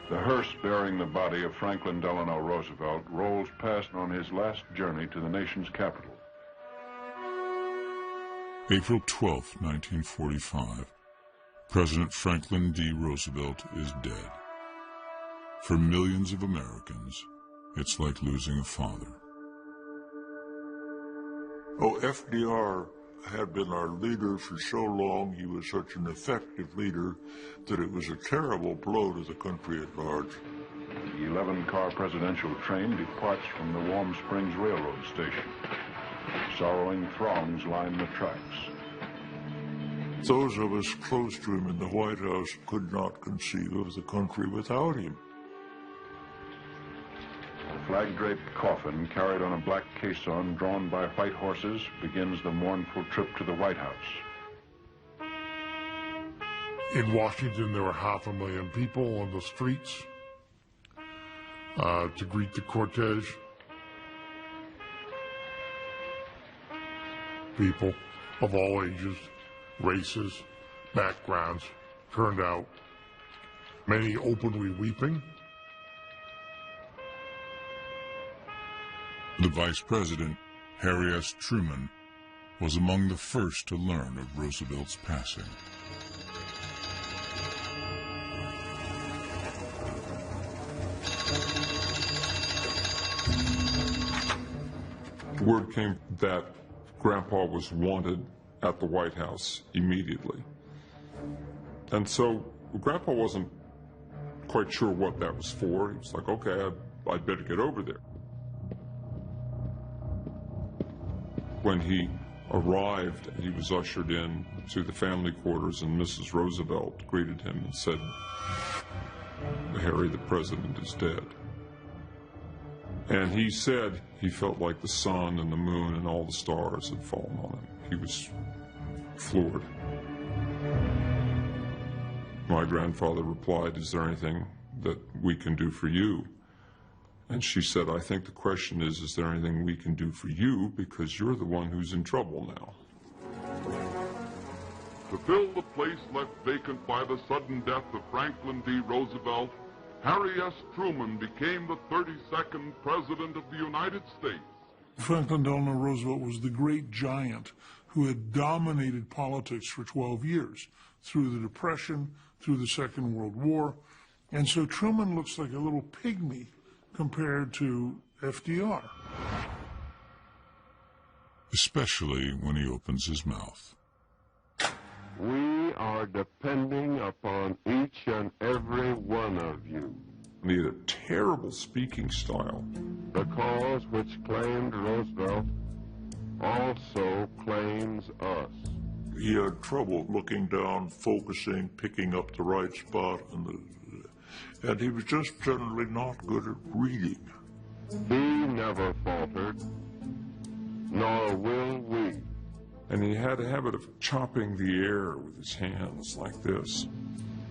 The hearse bearing the body of Franklin Delano Roosevelt rolls past on his last journey to the nation's capital. April 12, 1945. President Franklin D. Roosevelt is dead. For millions of Americans, it's like losing a father. Oh, FDR had been our leader for so long, he was such an effective leader, that it was a terrible blow to the country at large. The 11-car presidential train departs from the Warm Springs Railroad Station. Sorrowing throngs line the tracks. Those of us close to him in the White House could not conceive of the country without him. A flag-draped coffin carried on a black caisson drawn by white horses begins the mournful trip to the White House. In Washington, there were 500,000 people on the streets to greet the cortege. People of all ages, races, backgrounds turned out, many openly weeping. The Vice President, Harry S. Truman, was among the first to learn of Roosevelt's passing. Word came that Grandpa was wanted at the White House immediately. And so Grandpa wasn't quite sure what that was for. He was like, okay, I'd better get over there. When he arrived, he was ushered in to the family quarters, and Mrs. Roosevelt greeted him and said, "Harry, the president is dead." And he said he felt like the sun and the moon and all the stars had fallen on him. He was floored. My grandfather replied, "Is there anything that we can do for you?" And she said, "I think the question is there anything we can do for you, because you're the one who's in trouble now." To fill the place left vacant by the sudden death of Franklin D. Roosevelt, Harry S. Truman became the 32nd President of the United States. Franklin Delano Roosevelt was the great giant who had dominated politics for 12 years, through the Depression, through the Second World War. And so Truman looks like a little pygmy compared to FDR. Especially when he opens his mouth. We are depending upon each and every one of you. He had a terrible speaking style. The cause which claimed Roosevelt also claims us. He had trouble looking down, focusing, picking up the right spot, and he was just generally not good at reading. He never faltered, nor will we. And he had a habit of chopping the air with his hands like this.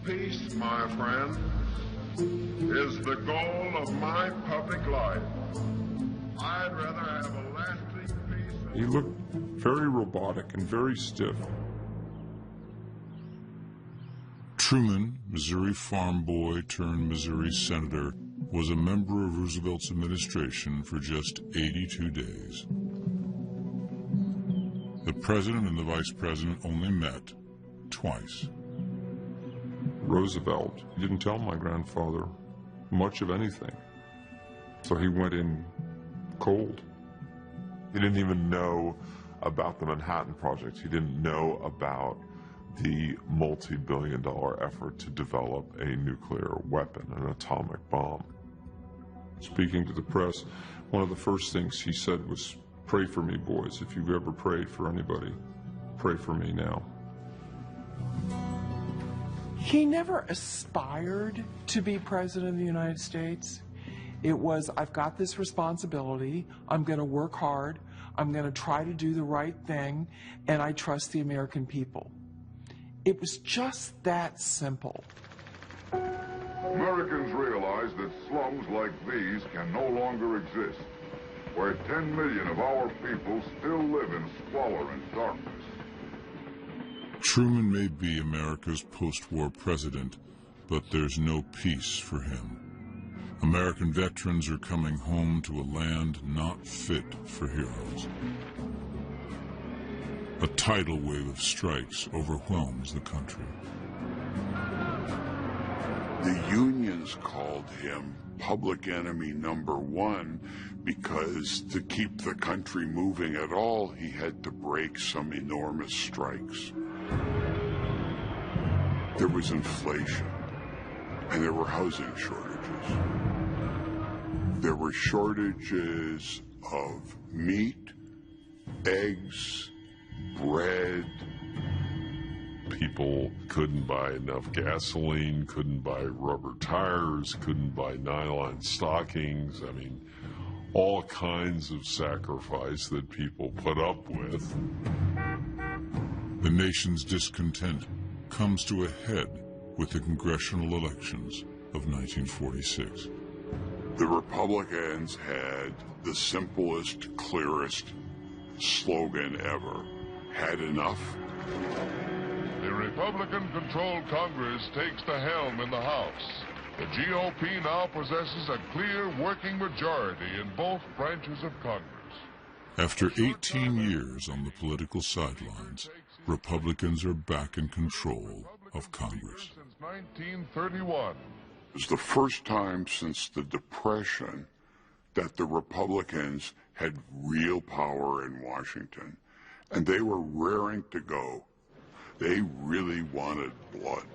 Peace, my friend, is the goal of my public life. I'd rather have a lasting peace. He looked very robotic and very stiff. Truman, Missouri farm boy turned Missouri senator, was a member of Roosevelt's administration for just 82 days. The president and the vice president only met twice. Roosevelt didn't tell my grandfather much of anything. So he went in cold. He didn't even know about the Manhattan Project. He didn't know about the multi-billion-dollar effort to develop a nuclear weapon, an atomic bomb. Speaking to the press, one of the first things he said was, "Pray for me, boys. If you've ever prayed for anybody, pray for me now." He never aspired to be president of the United States. It was, I've got this responsibility, I'm going to work hard, I'm going to try to do the right thing, and I trust the American people. It was just that simple. Americans realize that slums like these can no longer exist, where 10 million of our people still live in squalor. power and darkness. Truman may be America's post-war president, but there's no peace for him. American veterans are coming home to a land not fit for heroes. A tidal wave of strikes overwhelms the country. The unions called him public enemy #1 because to keep the country moving at all, he had to break some enormous strikes. There was inflation, and there were housing shortages. There were shortages of meat, eggs, bread. People couldn't buy enough gasoline, couldn't buy rubber tires, couldn't buy nylon stockings. I mean, all kinds of sacrifice that people put up with. The nation's discontent comes to a head with the congressional elections of 1946. The Republicans had the simplest, clearest slogan ever: had enough. The Republican-controlled Congress takes the helm in the House. The GOP now possesses a clear working majority in both branches of Congress. After 18 years on the political sidelines, Republicans are back in control of Congress. Since 1931. It was the first time since the Depression that the Republicans had real power in Washington, and they were raring to go. They really wanted blood.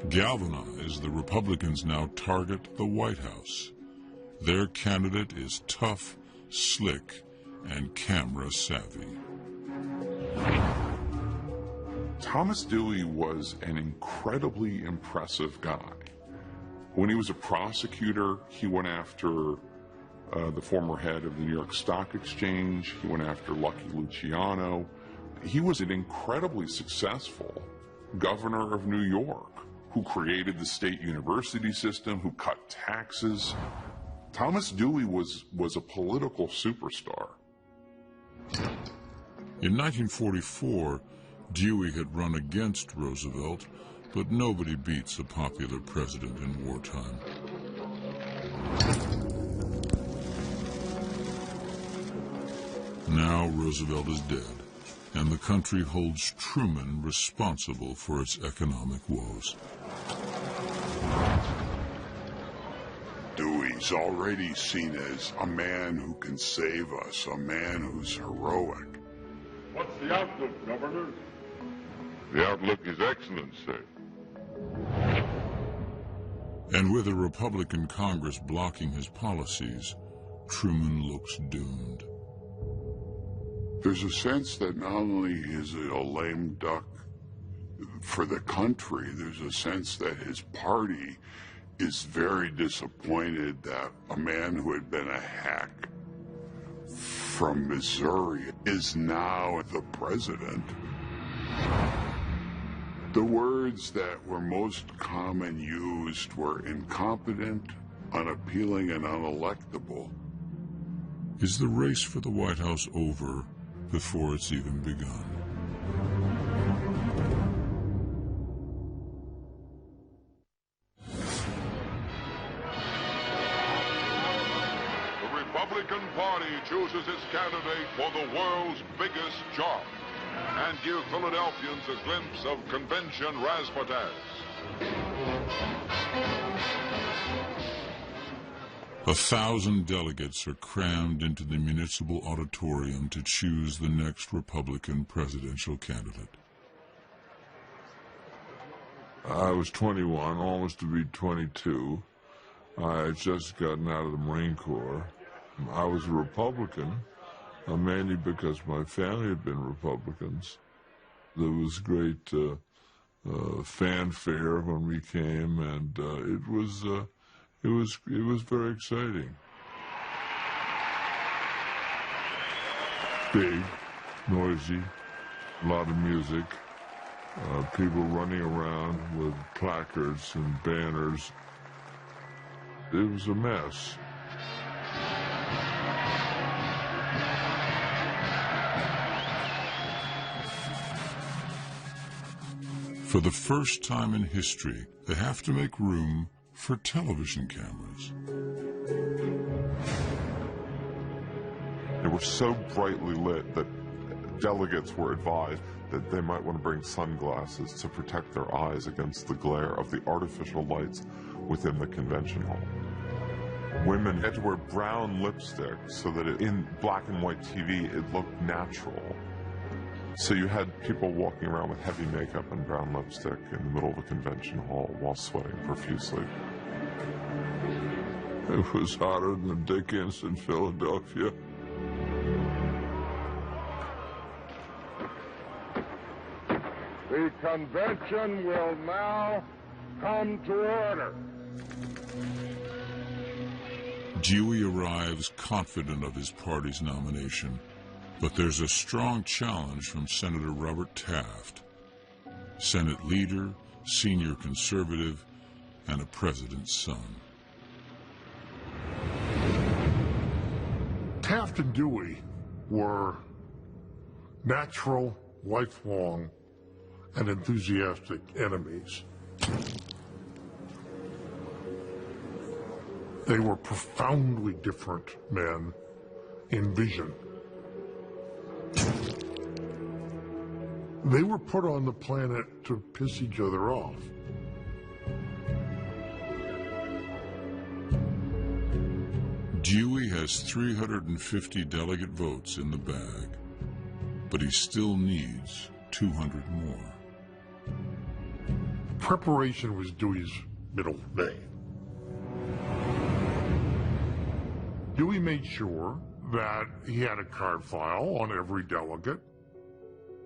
Galvanized, the Republicans now target the White House. Their candidate is tough, slick, and camera savvy. Thomas Dewey was an incredibly impressive guy. When he was a prosecutor, he went after the former head of the New York Stock Exchange. He went after Lucky Luciano. He was an incredibly successful governor of New York who created the state university system, who cut taxes. Thomas Dewey was a political superstar. In 1944, Dewey had run against Roosevelt, but nobody beats a popular president in wartime. Now Roosevelt is dead, and the country holds Truman responsible for its economic woes. Dewey's already seen as a man who can save us, a man who's heroic. What's the outlook, Governor? The outlook is excellent, sir. And with a Republican Congress blocking his policies, Truman looks doomed. There's a sense that not only is he a lame duck for the country, there's a sense that his party is very disappointed that a man who had been a hack from Missouri is now the president. The words that were most common used were incompetent, unappealing, and unelectable. Is the race for the White House over before it's even begun? The Republican Party chooses its candidate for the world's biggest job and give Philadelphians a glimpse of convention razzmatazz. 1,000 delegates are crammed into the municipal auditorium to choose the next Republican presidential candidate. I was 21, almost to be 22. I had just gotten out of the Marine Corps. I was a Republican, mainly because my family had been Republicans. There was great fanfare when we came, and it was very exciting. Big, noisy, a lot of music, people running around with placards and banners. It was a mess. For the first time in history, they have to make room for television cameras. They were so brightly lit that delegates were advised that they might want to bring sunglasses to protect their eyes against the glare of the artificial lights within the convention hall. Women had to wear brown lipstick so that in black and white TV it looked natural. So you had people walking around with heavy makeup and brown lipstick in the middle of a convention hall while sweating profusely. It was hotter than Dickens in Philadelphia. The convention will now come to order. Dewey arrives confident of his party's nomination, but there's a strong challenge from Senator Robert Taft, Senate leader, senior conservative, and a president's son. Taft and Dewey were natural, lifelong, and enthusiastic enemies. They were profoundly different men in vision. They were put on the planet to piss each other off. Dewey has 350 delegate votes in the bag, but he still needs 200 more. Preparation was Dewey's middle name. Dewey made sure that he had a card file on every delegate,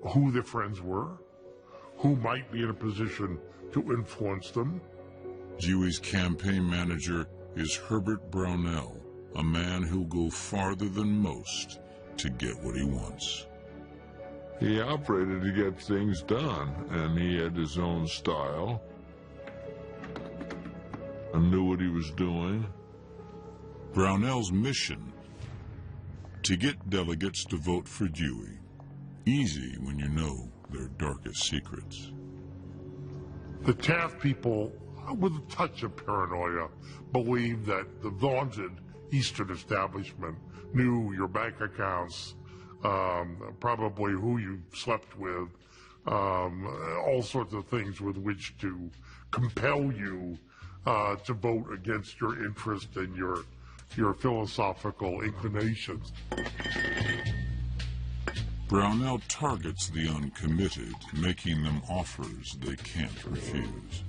who their friends were, who might be in a position to influence them. Dewey's campaign manager is Herbert Brownell, a man who'll go farther than most to get what he wants. He operated to get things done, and he had his own style and knew what he was doing. Brownell's mission: to get delegates to vote for Dewey. Easy when you know their darkest secrets. The Taft people, with a touch of paranoia, believed that the vaunted Eastern establishment knew your bank accounts, probably who you slept with, all sorts of things with which to compel you to vote against your interest and your philosophical inclinations. Brownell targets the uncommitted, making them offers they can't refuse.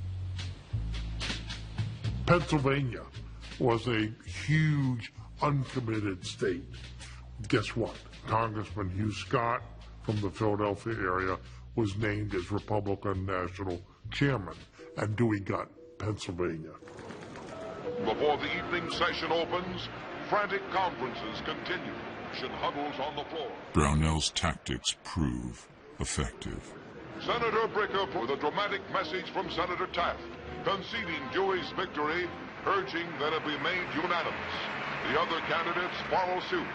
Pennsylvania was a huge uncommitted state. Guess what? Congressman Hugh Scott from the Philadelphia area was named as Republican National Chairman, and Dewey got Pennsylvania. Before the evening session opens, frantic conferences continue. Huddles on the floor. Brownell's tactics prove effective. Senator Bricker with a dramatic message from Senator Taft, conceding Dewey's victory, urging that it be made unanimous. The other candidates follow suit.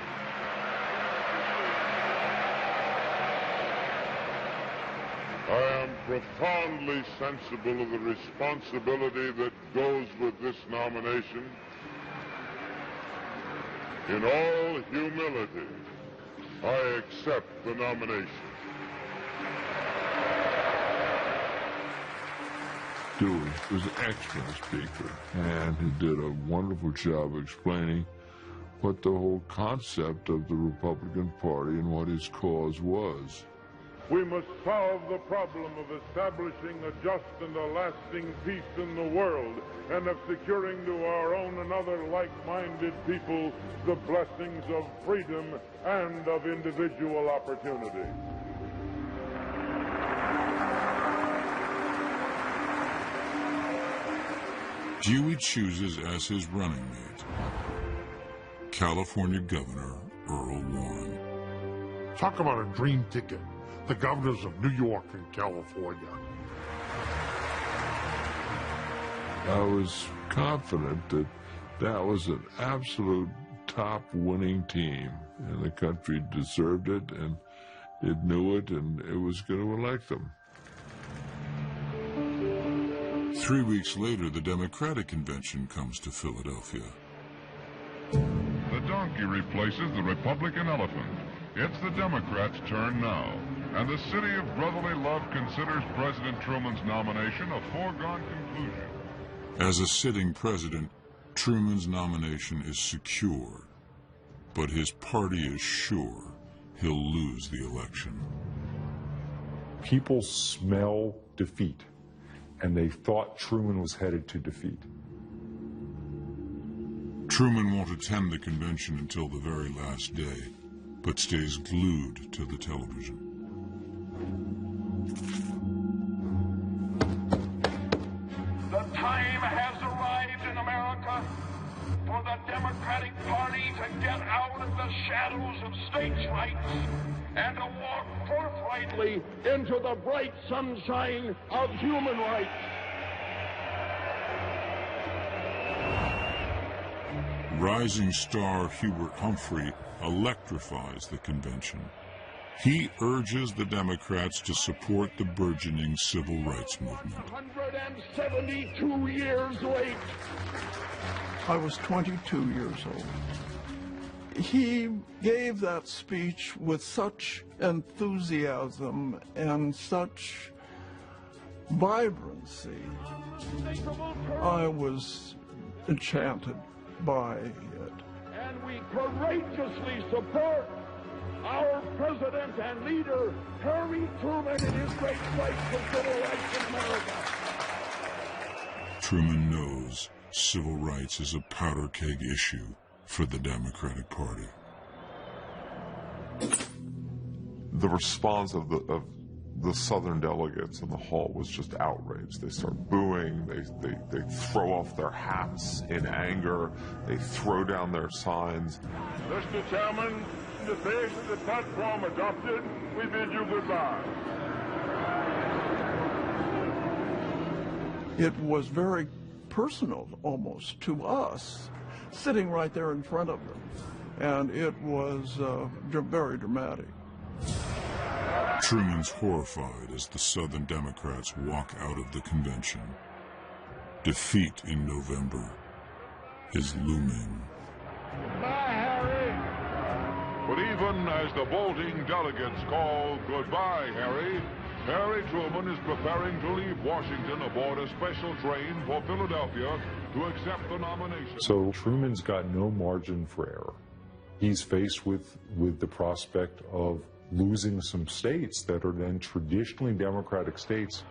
I am profoundly sensible of the responsibility that goes with this nomination. In all humility, I accept the nomination. Dewey was an excellent speaker, and he did a wonderful job explaining what the whole concept of the Republican Party and what his cause was. We must solve the problem of establishing a just and a lasting peace in the world, and of securing to our own and other like-minded people the blessings of freedom and of individual opportunity. Dewey chooses as his running mate California Governor Earl Warren. Talk about a dream ticket. The governors of New York and California. I was confident that that was an absolute top winning team, and the country deserved it, and it knew it, and it was going to elect them. 3 weeks later, the Democratic convention comes to Philadelphia. The donkey replaces the Republican elephant. It's the Democrats' turn now, and the city of brotherly love considers President Truman's nomination a foregone conclusion. As a sitting president, Truman's nomination is secure, but his party is sure he'll lose the election. People smell defeat, and they thought Truman was headed to defeat. Truman won't attend the convention until the very last day, but stays glued to the television. The time has arrived in America for the Democratic Party to get out of the shadows of states' rights and to walk forthrightly into the bright sunshine of human rights. Rising star Hubert Humphrey electrifies the convention. He urges the Democrats to support the burgeoning civil rights movement. 172 years late. I was 22 years old. He gave that speech with such enthusiasm and such vibrancy. I was enchanted by it. And we courageously support our president and leader, Harry Truman, in his great fight for civil rights in America. Truman knows civil rights is a powder keg issue for the Democratic Party. The response of the Southern delegates in the hall was just outraged. They start booing, they throw off their hats in anger, they throw down their signs. Mr. Chairman, in the face of the platform adopted, we bid you goodbye. It was very personal, almost, to us, sitting right there in front of them. And it was very dramatic. Truman's horrified as the Southern Democrats walk out of the convention. Defeat in November is looming. Goodbye, Harry. But even as the bolting delegates call goodbye, Harry, Harry Truman is preparing to leave Washington aboard a special train for Philadelphia to accept the nomination. So Truman's got no margin for error. He's faced with the prospect of losing some states that are then traditionally Democratic states.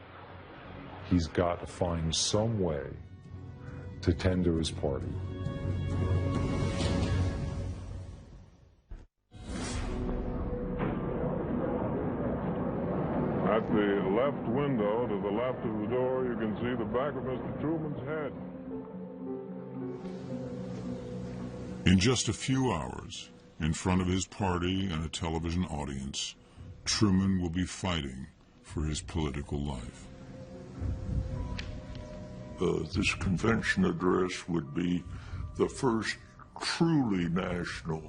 He's got to find some way to tend to his party. At the left window to the left of the door, you can see the back of Mr. Truman's head. In just a few hours, in front of his party and a television audience, Truman will be fighting for his political life. This convention address would be the first truly national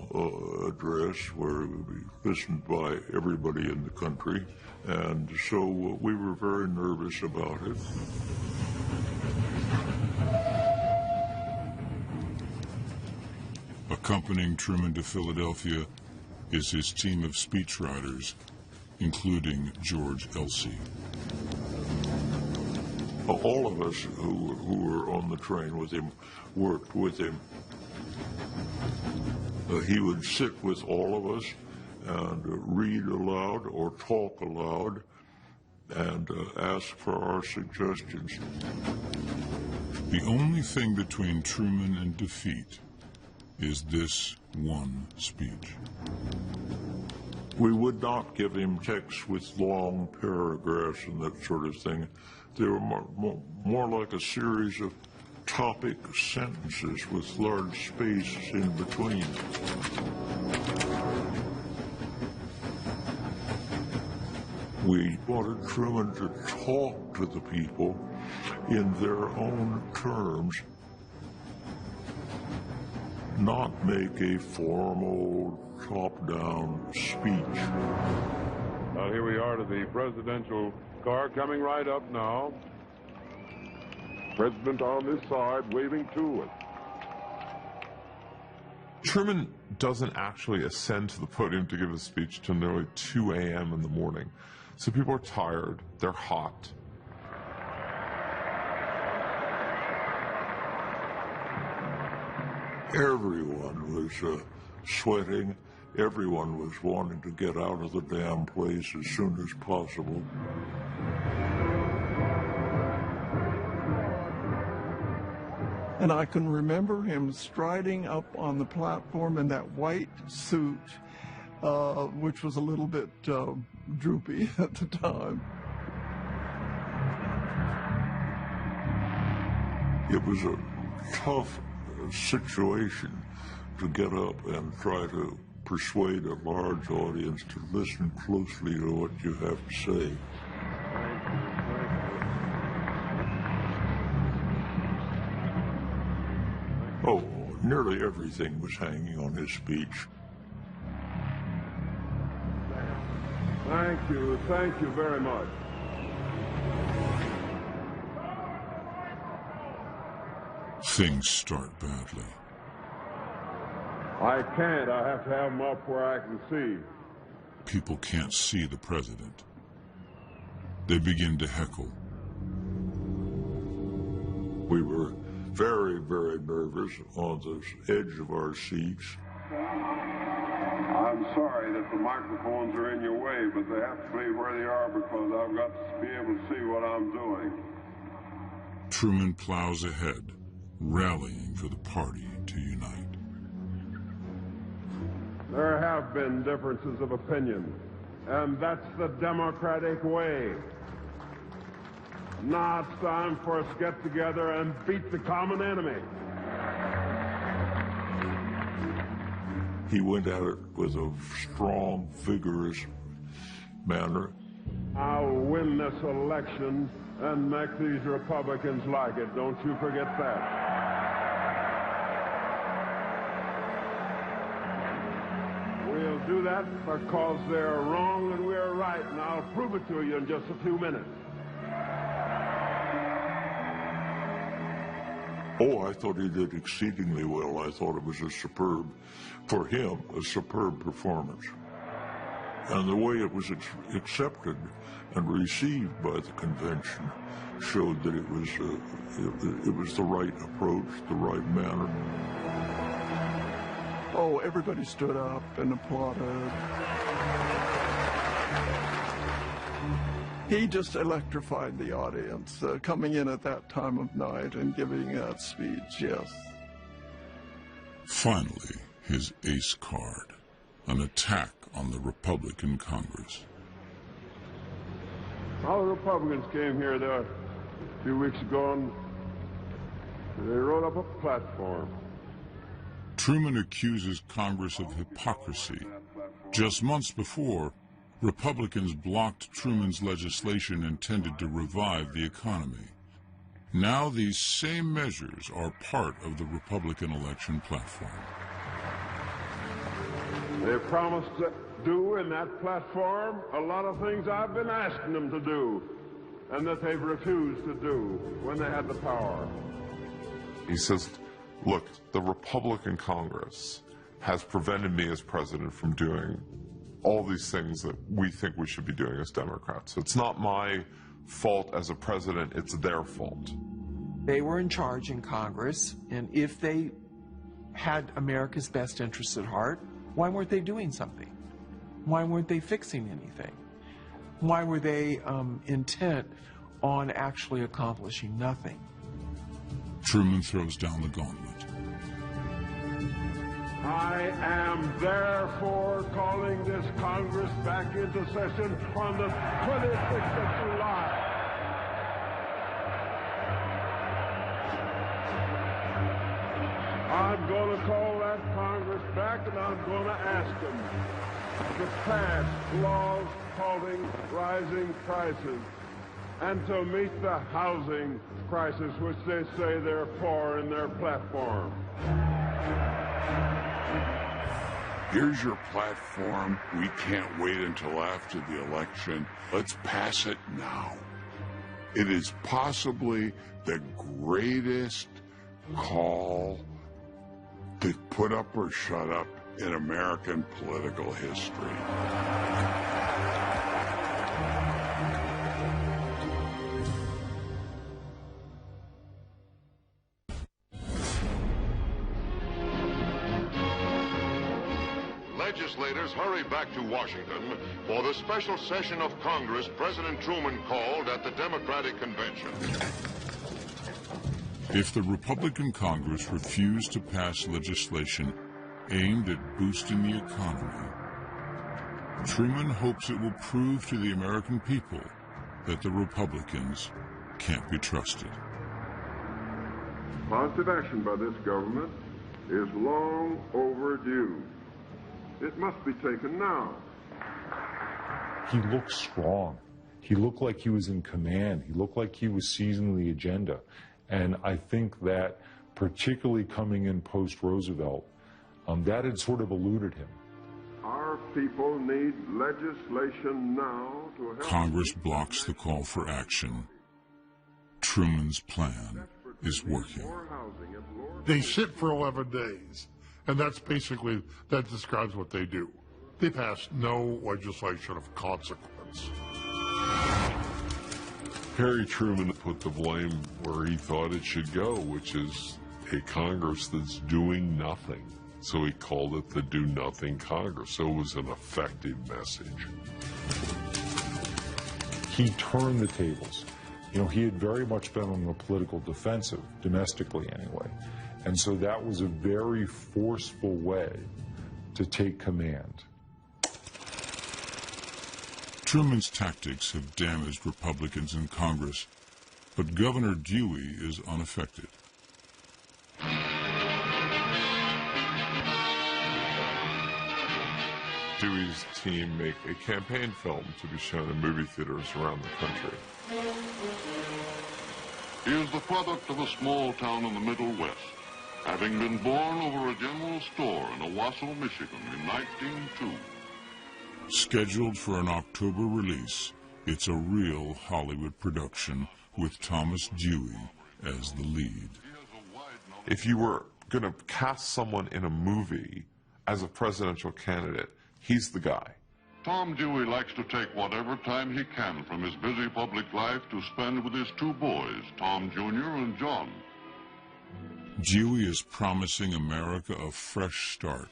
address where it would be listened by everybody in the country. And so we were very nervous about it. Accompanying Truman to Philadelphia is his team of speechwriters, including George Elsey. All of us who were on the train with him worked with him. He would sit with all of us and read aloud or talk aloud and ask for our suggestions. The only thing between Truman and defeat is this one speech. We would not give him texts with long paragraphs and that sort of thing. They were more like a series of topic sentences with large space in between. We wanted Truman to talk to the people in their own terms, not make a formal top-down speech. Now here we are to the presidential car coming right up now. President on this side waving to us. Truman doesn't actually ascend to the podium to give a speech till nearly 2 a.m. in the morning. So people are tired, they're hot. Everyone was sweating. Everyone was wanting to get out of the damn place as soon as possible. And I can remember him striding up on the platform in that white suit, which was a little bit droopy at the time. It was a tough situation to get up and try to persuade a large audience to listen closely to what you have to say. Oh, nearly everything was hanging on his speech. Thank you very much. Things start badly. I can't. I have to have them up where I can see. People can't see the president. They begin to heckle. We were very, very nervous on the edge of our seats. I'm sorry that the microphones are in your way, but they have to be where they are because I've got to be able to see what I'm doing. Truman plows ahead, rallying for the party to unite. There have been differences of opinion, and that's the democratic way. Now it's time for us to get together and beat the common enemy. He went at it with a strong, vigorous manner. I'll win this election and make these Republicans like it. Don't you forget that. We'll do that because they're wrong and we're right, and I'll prove it to you in just a few minutes. Oh, I thought he did exceedingly well. I thought it was for him, a superb performance. And the way it was accepted and received by the convention showed that it was the right approach, the right manner. Oh, everybody stood up and applauded. He just electrified the audience, coming in at that time of night and giving that speech, yes. Finally, his ace card, an attack on the Republican Congress. All the Republicans came here there a few weeks ago and they wrote up a platform. Truman accuses Congress of hypocrisy. Just months before, Republicans blocked Truman's legislation intended to revive the economy. Now these same measures are part of the Republican election platform. They promised to do in that platform a lot of things I've been asking them to do, and that they've refused to do when they had the power. He says, look, the Republican Congress has prevented me as president from doing all these things that we think we should be doing as Democrats. It's not my fault as a president, it's their fault. They were in charge in Congress, and if they had America's best interests at heart, why weren't they doing something? Why weren't they fixing anything? Why were they intent on actually accomplishing nothing? Truman throws down the gauntlet. I am therefore calling this Congress back into session on the 26th of July. I'm going to call that Congress back, and I'm going to ask them to pass laws halting rising prices and to meet the housing crisis which they say they're for in their platform. Here's your platform. We can't wait until after the election. Let's pass it now. It is possibly the greatest call to put up or shut up in American political history. Legislators hurry back to Washington for the special session of Congress President Truman called at the Democratic Convention. If the Republican Congress refused to pass legislation aimed at boosting the economy, Truman hopes it will prove to the American people that the Republicans can't be trusted. Positive action by this government is long overdue. It must be taken now. He looked strong. He looked like he was in command. He looked like he was seizing the agenda. And I think that, particularly coming in post-Roosevelt, that had sort of eluded him. Our people need legislation now to help. Congress blocks the call for action. Truman's plan is working. They sit for 11 days, and that describes what they do. They pass no legislation of consequence. Harry Truman put the blame where he thought it should go, which is a Congress that's doing nothing. So he called it the Do Nothing Congress. So it was an effective message. He turned the tables. You know, he had very much been on the political defensive, domestically anyway. And so that was a very forceful way to take command. Truman's tactics have damaged Republicans in Congress, but Governor Dewey is unaffected. Dewey's team make a campaign film to be shown in movie theaters around the country. He is the product of a small town in the Middle West, having been born over a general store in Owasso, Michigan in 1902. Scheduled for an October release, it's a real Hollywood production with Thomas Dewey as the lead. If you were going to cast someone in a movie as a presidential candidate, he's the guy. Tom Dewey likes to take whatever time he can from his busy public life to spend with his two boys, Tom Jr. and John. Dewey is promising America a fresh start.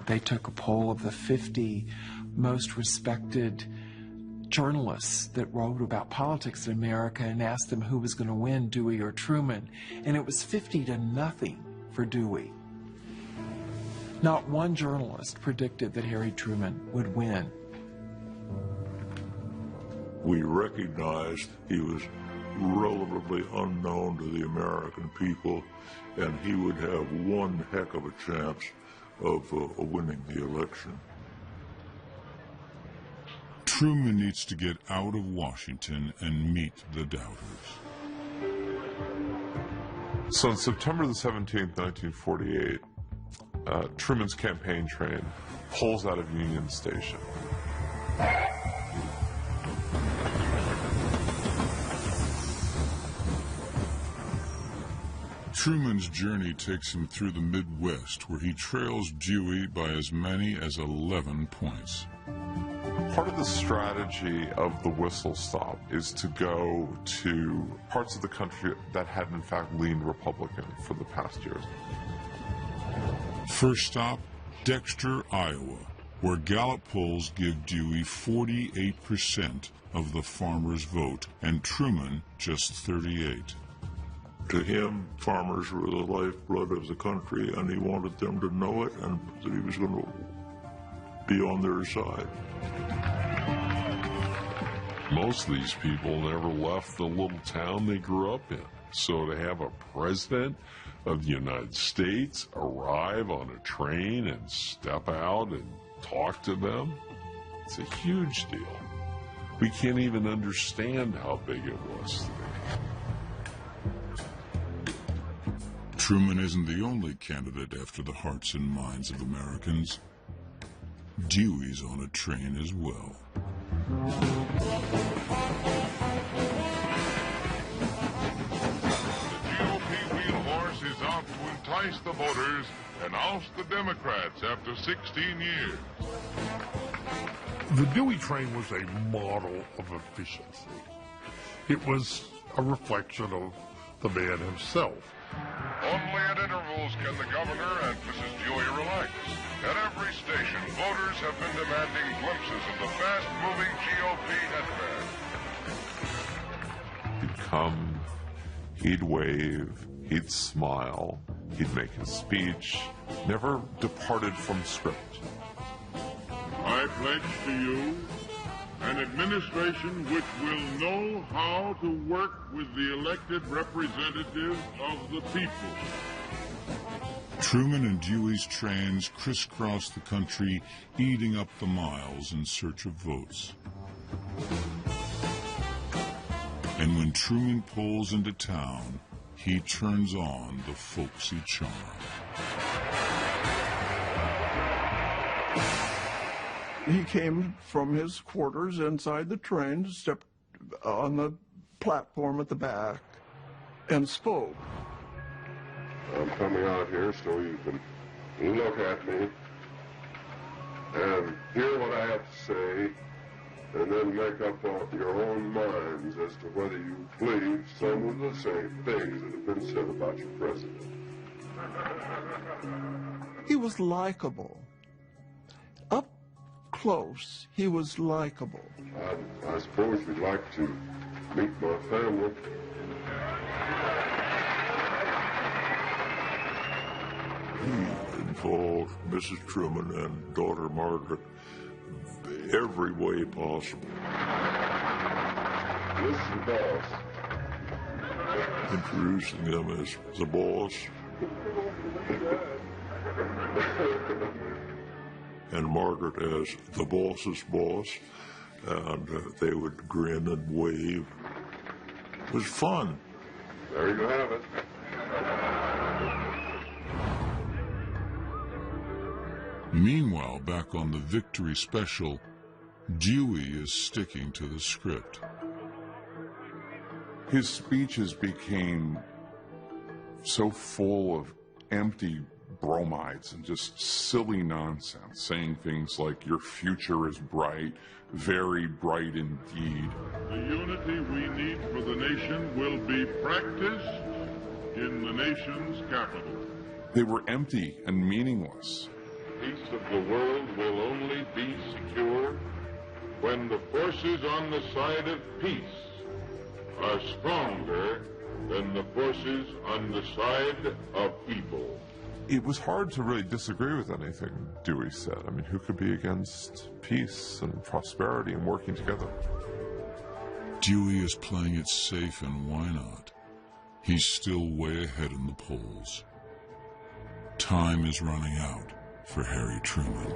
They took a poll of the 50 most respected journalists that wrote about politics in America and asked them who was going to win, Dewey or Truman. And it was 50-0 for Dewey. Not one journalist predicted that Harry Truman would win. We recognized he was relatively unknown to the American people, and he would have one heck of a chance of winning the election. Truman needs to get out of Washington and meet the doubters. So on September the 17th, 1948, Truman's campaign train pulls out of Union Station. Truman's journey takes him through the Midwest, where he trails Dewey by as many as 11 points. Part of the strategy of the whistle stop is to go to parts of the country that had in fact leaned Republican for the past years. First stop, Dexter, Iowa, where Gallup polls give Dewey 48% of the farmers' vote and Truman just 38%. To him, farmers were the lifeblood of the country, and he wanted them to know it, and that he was going to be on their side. Most of these people never left the little town they grew up in. So to have a president of the United States arrive on a train and step out and talk to them, it's a huge deal. We can't even understand how big it was today. Truman isn't the only candidate after the hearts and minds of Americans. Dewey's on a train as well. The GOP wheel horse is out to entice the voters and oust the Democrats after 16 years. The Dewey train was a model of efficiency. It was a reflection of the man himself. Only at intervals can the governor and Mrs. Dewey relax. At every station, voters have been demanding glimpses of the fast-moving GOP headman. He'd come, he'd wave, he'd smile, he'd make his speech, never departed from script. I pledge to you an administration which will know how to work with the elected representatives of the people. Truman and Dewey's trains crisscross the country, eating up the miles in search of votes. And when Truman pulls into town, he turns on the folksy charm. He came from his quarters inside the train, stepped on the platform at the back, and spoke. I'm coming out here so you can look at me and hear what I have to say, and then make up your own minds as to whether you believe some of the same things that have been said about your president. He was likable. Up close, he was likable. I suppose you'd like to meet my family. He involved Mrs. Truman and daughter Margaret every way possible. This is the boss. Introducing them as the boss. And Margaret as the boss's boss. And they would grin and wave. It was fun. There you have it. Meanwhile, back on the Victory Special, Dewey is sticking to the script. His speeches became so full of empty bromides and just silly nonsense, saying things like, your future is bright, very bright indeed. The unity we need for the nation will be practiced in the nation's capital. They were empty and meaningless. Peace of the world will only be secure when the forces on the side of peace are stronger than the forces on the side of evil. It was hard to really disagree with anything Dewey said. I mean, who could be against peace and prosperity and working together? Dewey is playing it safe, and why not? He's still way ahead in the polls. Time is running out for Harry Truman.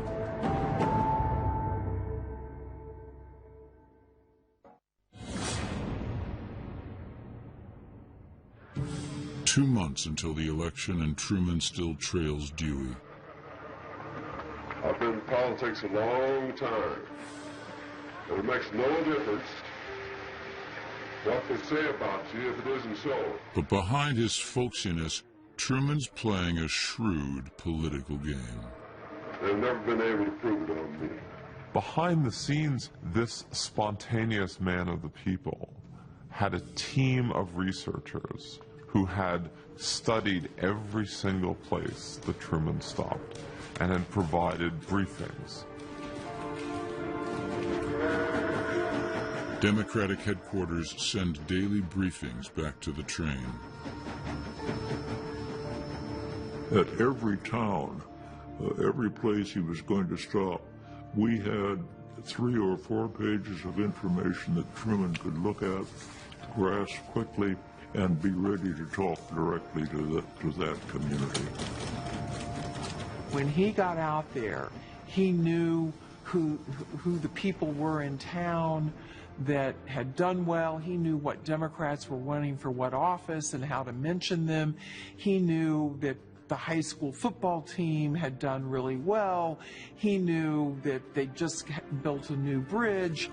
Two months until the election, and Truman still trails Dewey. I've been in politics a long time, and it makes no difference what they say about you if it isn't so. But behind his folksiness, Truman's playing a shrewd political game. They've never been able to prove it on me. Behind the scenes, this spontaneous man of the people had a team of researchers who had studied every single place that Truman stopped and had provided briefings. Democratic headquarters send daily briefings back to the train. At every town, every place he was going to stop, we had 3 or 4 pages of information that Truman could look at, grasp quickly, and be ready to talk directly to that community. When he got out there, he knew who the people were in town that had done well. He knew what Democrats were running for what office and how to mention them. He knew that the high school football team had done really well. He knew that they just built a new bridge.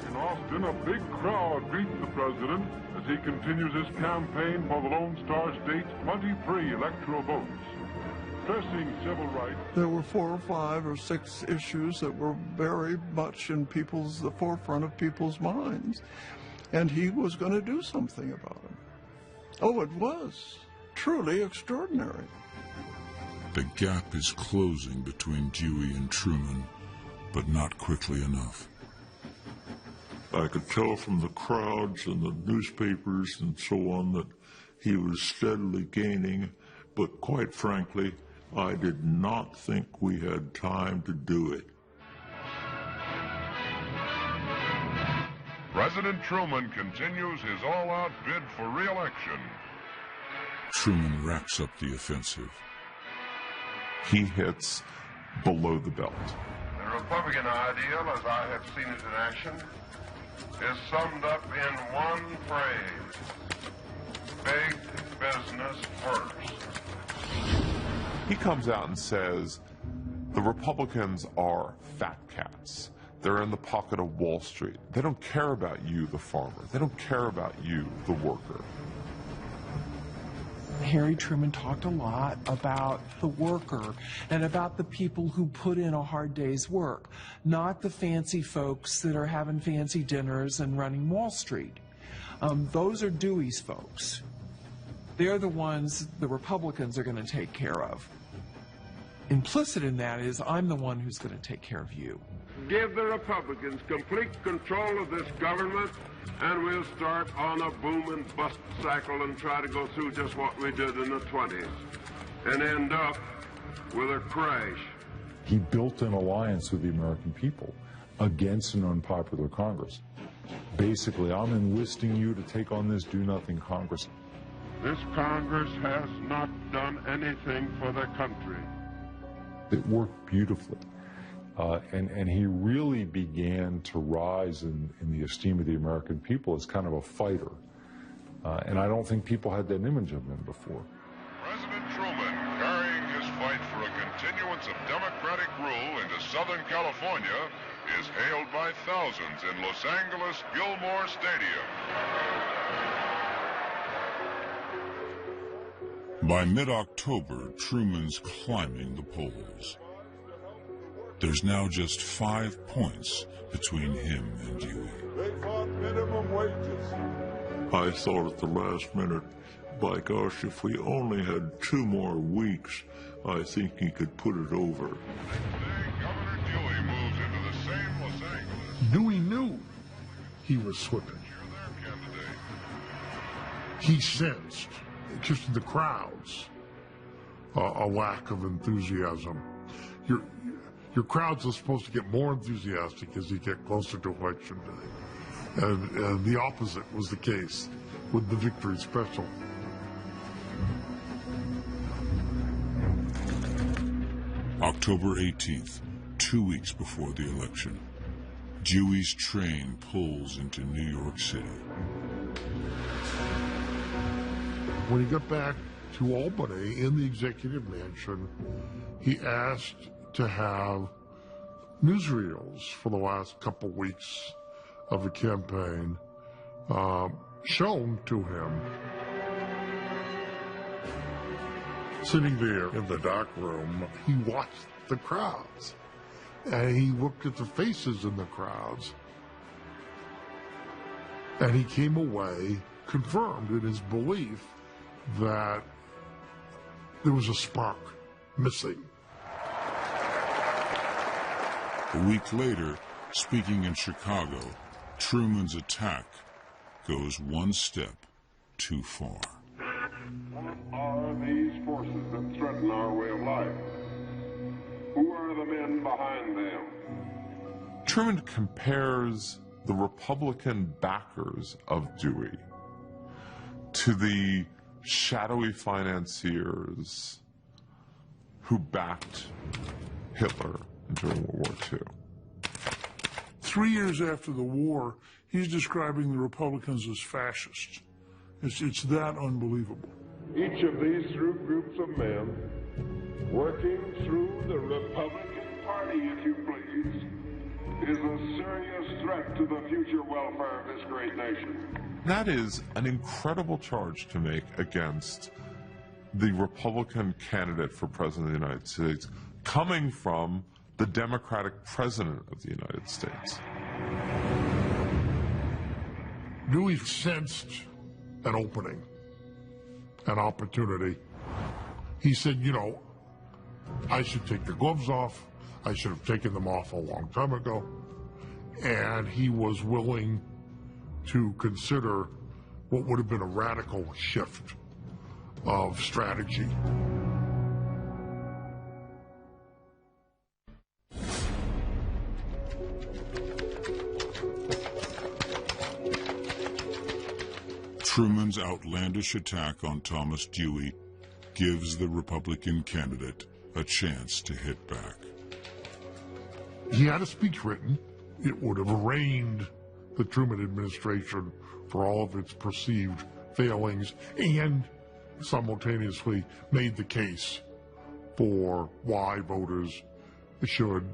In Austin, a big crowd greets the president as he continues his campaign for the Lone Star State's 23 electoral votes. Stressing civil rights. There were 4 or 5 or 6 issues that were very much in the forefront of people's minds. And he was going to do something about them. Oh, it was truly extraordinary. The gap is closing between Dewey and Truman, but not quickly enough. I could tell from the crowds and the newspapers and so on that he was steadily gaining, but quite frankly, I did not think we had time to do it. President Truman continues his all-out bid for re-election. Truman wraps up the offensive. He hits below the belt. The Republican ideal, as I have seen it in action, is summed up in one phrase: big business first. He comes out and says, the Republicans are fat cats. They're in the pocket of Wall Street. They don't care about you, the farmer. They don't care about you, the worker. Harry Truman talked a lot about the worker and about the people who put in a hard day's work, not the fancy folks that are having fancy dinners and running Wall Street. Those are Dewey's folks. They're the ones the Republicans are going to take care of. Implicit in that is, I'm the one who's going to take care of you. Give the Republicans complete control of this government, and we'll start on a boom and bust cycle and try to go through just what we did in the 20s and end up with a crash. He built an alliance with the American people against an unpopular Congress. Basically, I'm enlisting you to take on this do-nothing Congress. This Congress has not done anything for the country. It worked beautifully. And he really began to rise in the esteem of the American people as kind of a fighter. And I don't think people had that image of him before. President Truman, carrying his fight for a continuance of Democratic rule into Southern California, is hailed by thousands in Los Angeles Gilmore Stadium. By mid-October, Truman's climbing the polls. There's now just 5 points between him and Dewey. They fought minimum wages. I thought at the last minute, by gosh, if we only had 2 more weeks, I think he could put it over. Today, Governor Dewey moves into the same Los Angeles. Dewey knew he was slipping. You're their candidate. He sensed, just in the crowds, a lack of enthusiasm. Your crowds are supposed to get more enthusiastic as you get closer to Election Day. And the opposite was the case with the victory special. October 18th, 2 weeks before the election, Dewey's train pulls into New York City. When he got back to Albany in the executive mansion, he asked to have newsreels for the last couple weeks of the campaign shown to him. Sitting there in the dark room, he watched the crowds, and he looked at the faces in the crowds, and he came away confirmed in his belief that there was a spark missing. A week later, speaking in Chicago, Truman's attack goes one step too far. What are these forces that threaten our way of life? Who are the men behind them? Truman compares the Republican backers of Dewey to the shadowy financiers who backed Hitler during World War II. 3 years after the war, he's describing the Republicans as fascists. It's that unbelievable. Each of these through groups of men working through the Republican Party, if you please, is a serious threat to the future welfare of this great nation. That is an incredible charge to make against the Republican candidate for President of the United States, coming from the Democratic President of the United States. Dewey sensed an opening, an opportunity. He said, you know, I should take the gloves off. I should have taken them off a long time ago. And he was willing to consider what would have been a radical shift of strategy. Truman's outlandish attack on Thomas Dewey gives the Republican candidate a chance to hit back. He had a speech written. It would have arraigned the Truman administration for all of its perceived failings and simultaneously made the case for why voters should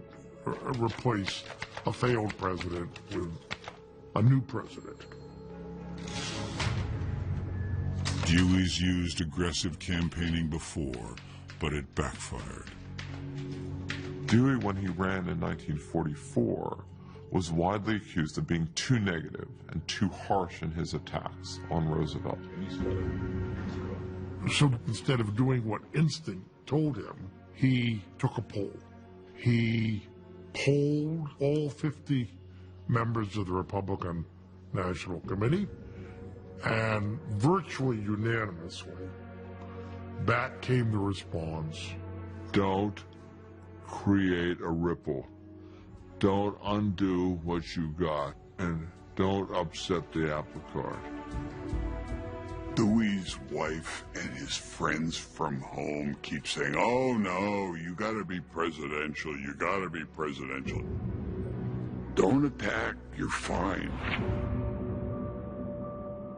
replace a failed president with a new president. Dewey's used aggressive campaigning before, but it backfired. Dewey, when he ran in 1944, was widely accused of being too negative and too harsh in his attacks on Roosevelt. So instead of doing what instinct told him, he took a poll. He polled all 50 members of the Republican National Committee, and virtually unanimously, back came the response: don't create a ripple. Don't undo what you got, and don't upset the apple cart. Dewey's wife and his friends from home keep saying, oh no, you gotta be presidential, you gotta be presidential. Don't attack, you're fine.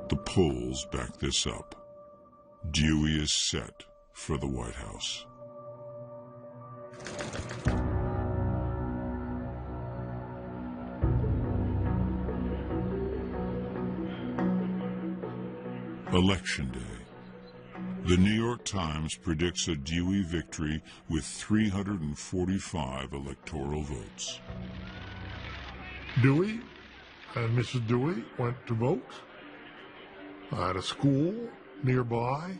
The polls back this up. Dewey is set for the White House. Election Day. The New York Times predicts a Dewey victory with 345 electoral votes. Dewey and Mrs. Dewey went to vote at a school nearby.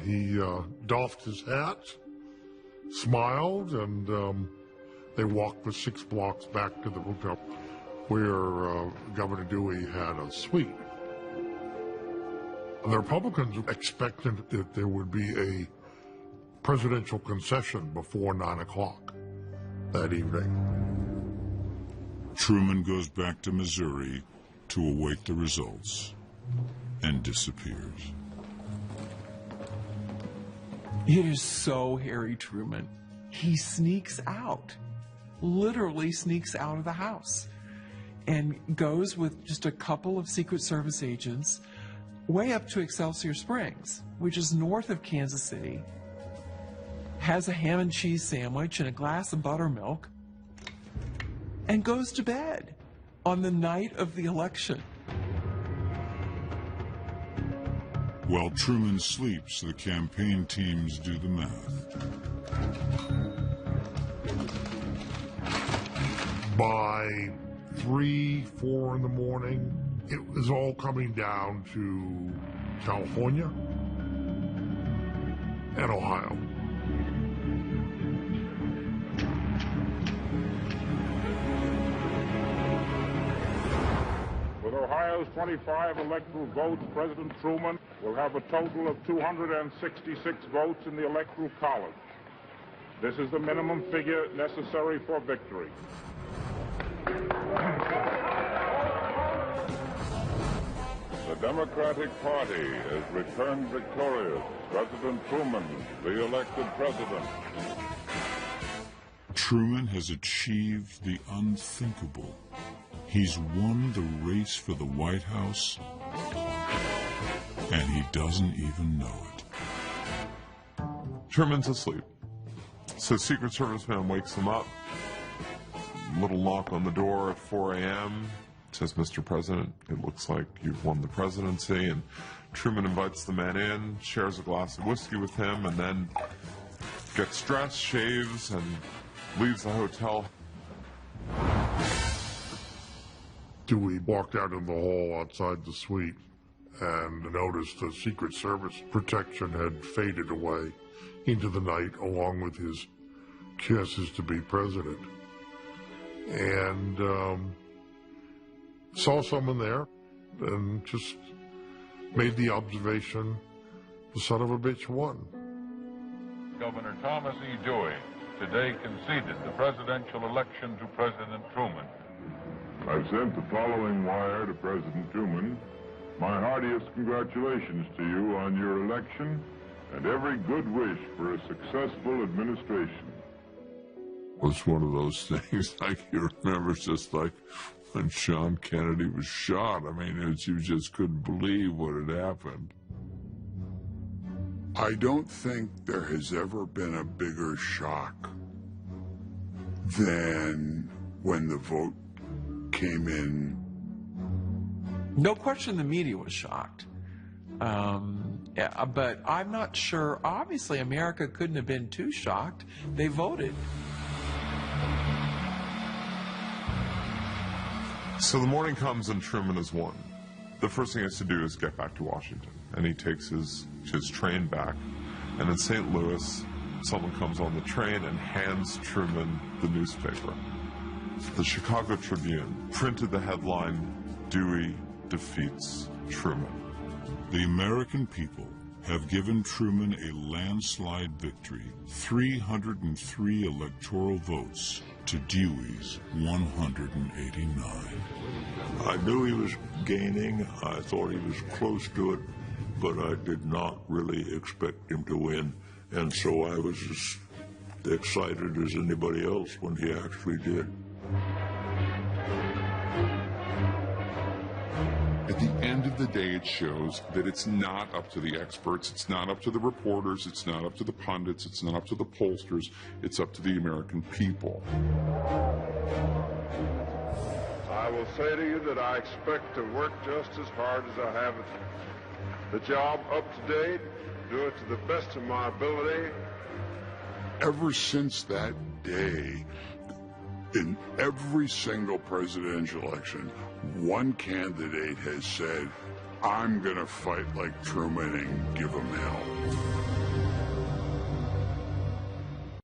He doffed his hat, smiled, and they walked the 6 blocks back to the hotel where Governor Dewey had a suite. The Republicans expected that there would be a presidential concession before 9 o'clock that evening. Truman goes back to Missouri to await the results and disappears. It is so Harry Truman. He sneaks out, literally sneaks out of the house, and goes with just a couple of Secret Service agents way up to Excelsior Springs, which is north of Kansas City, has a ham and cheese sandwich and a glass of buttermilk, and goes to bed on the night of the election. While Truman sleeps, the campaign teams do the math. By 3, 4 in the morning, it was all coming down to California and Ohio. With Ohio's 25 electoral votes, President Truman will have a total of 266 votes in the Electoral College. This is the minimum figure necessary for victory. The Democratic Party has returned victorious. President Truman, the elected president. Truman has achieved the unthinkable. He's won the race for the White House, and he doesn't even know it. Truman's asleep. So Secret Service man wakes him up. Little knock on the door at 4 a.m. Says, Mr. President, it looks like you've won the presidency. And Truman invites the man in, shares a glass of whiskey with him, and then gets dressed, shaves, and leaves the hotel. Dewey walked out in the hall outside the suite and noticed the Secret Service protection had faded away into the night along with his chances to be president. And saw someone there and just made the observation, the son of a bitch won. Governor Thomas E. Dewey today conceded the presidential election to President Truman. I sent the following wire to President Truman. My heartiest congratulations to you on your election and every good wish for a successful administration. It was one of those things, like you remember, just like when John Kennedy was shot. I mean, you just couldn't believe what had happened. I don't think there has ever been a bigger shock than when the vote came in. No question the media was shocked. Yeah, but I'm not sure. Obviously, America couldn't have been too shocked. They voted. So the morning comes and Truman has won. The first thing he has to do is get back to Washington. And he takes his train back. And in St. Louis, someone comes on the train and hands Truman the newspaper. The Chicago Tribune printed the headline, Dewey defeats Truman. The American people have given Truman a landslide victory, 303 electoral votes to Dewey's 189. I knew he was gaining. I thought he was close to it, but I did not really expect him to win. And so I was as excited as anybody else when he actually did. At the end of the day, it shows that it's not up to the experts, it's not up to the reporters, it's not up to the pundits, it's not up to the pollsters, it's up to the American people. I will say to you that I expect to work just as hard as I have the job up to date, do it to the best of my ability. Ever since that day, in every single presidential election, one candidate has said, I'm going to fight like Truman and give him hell.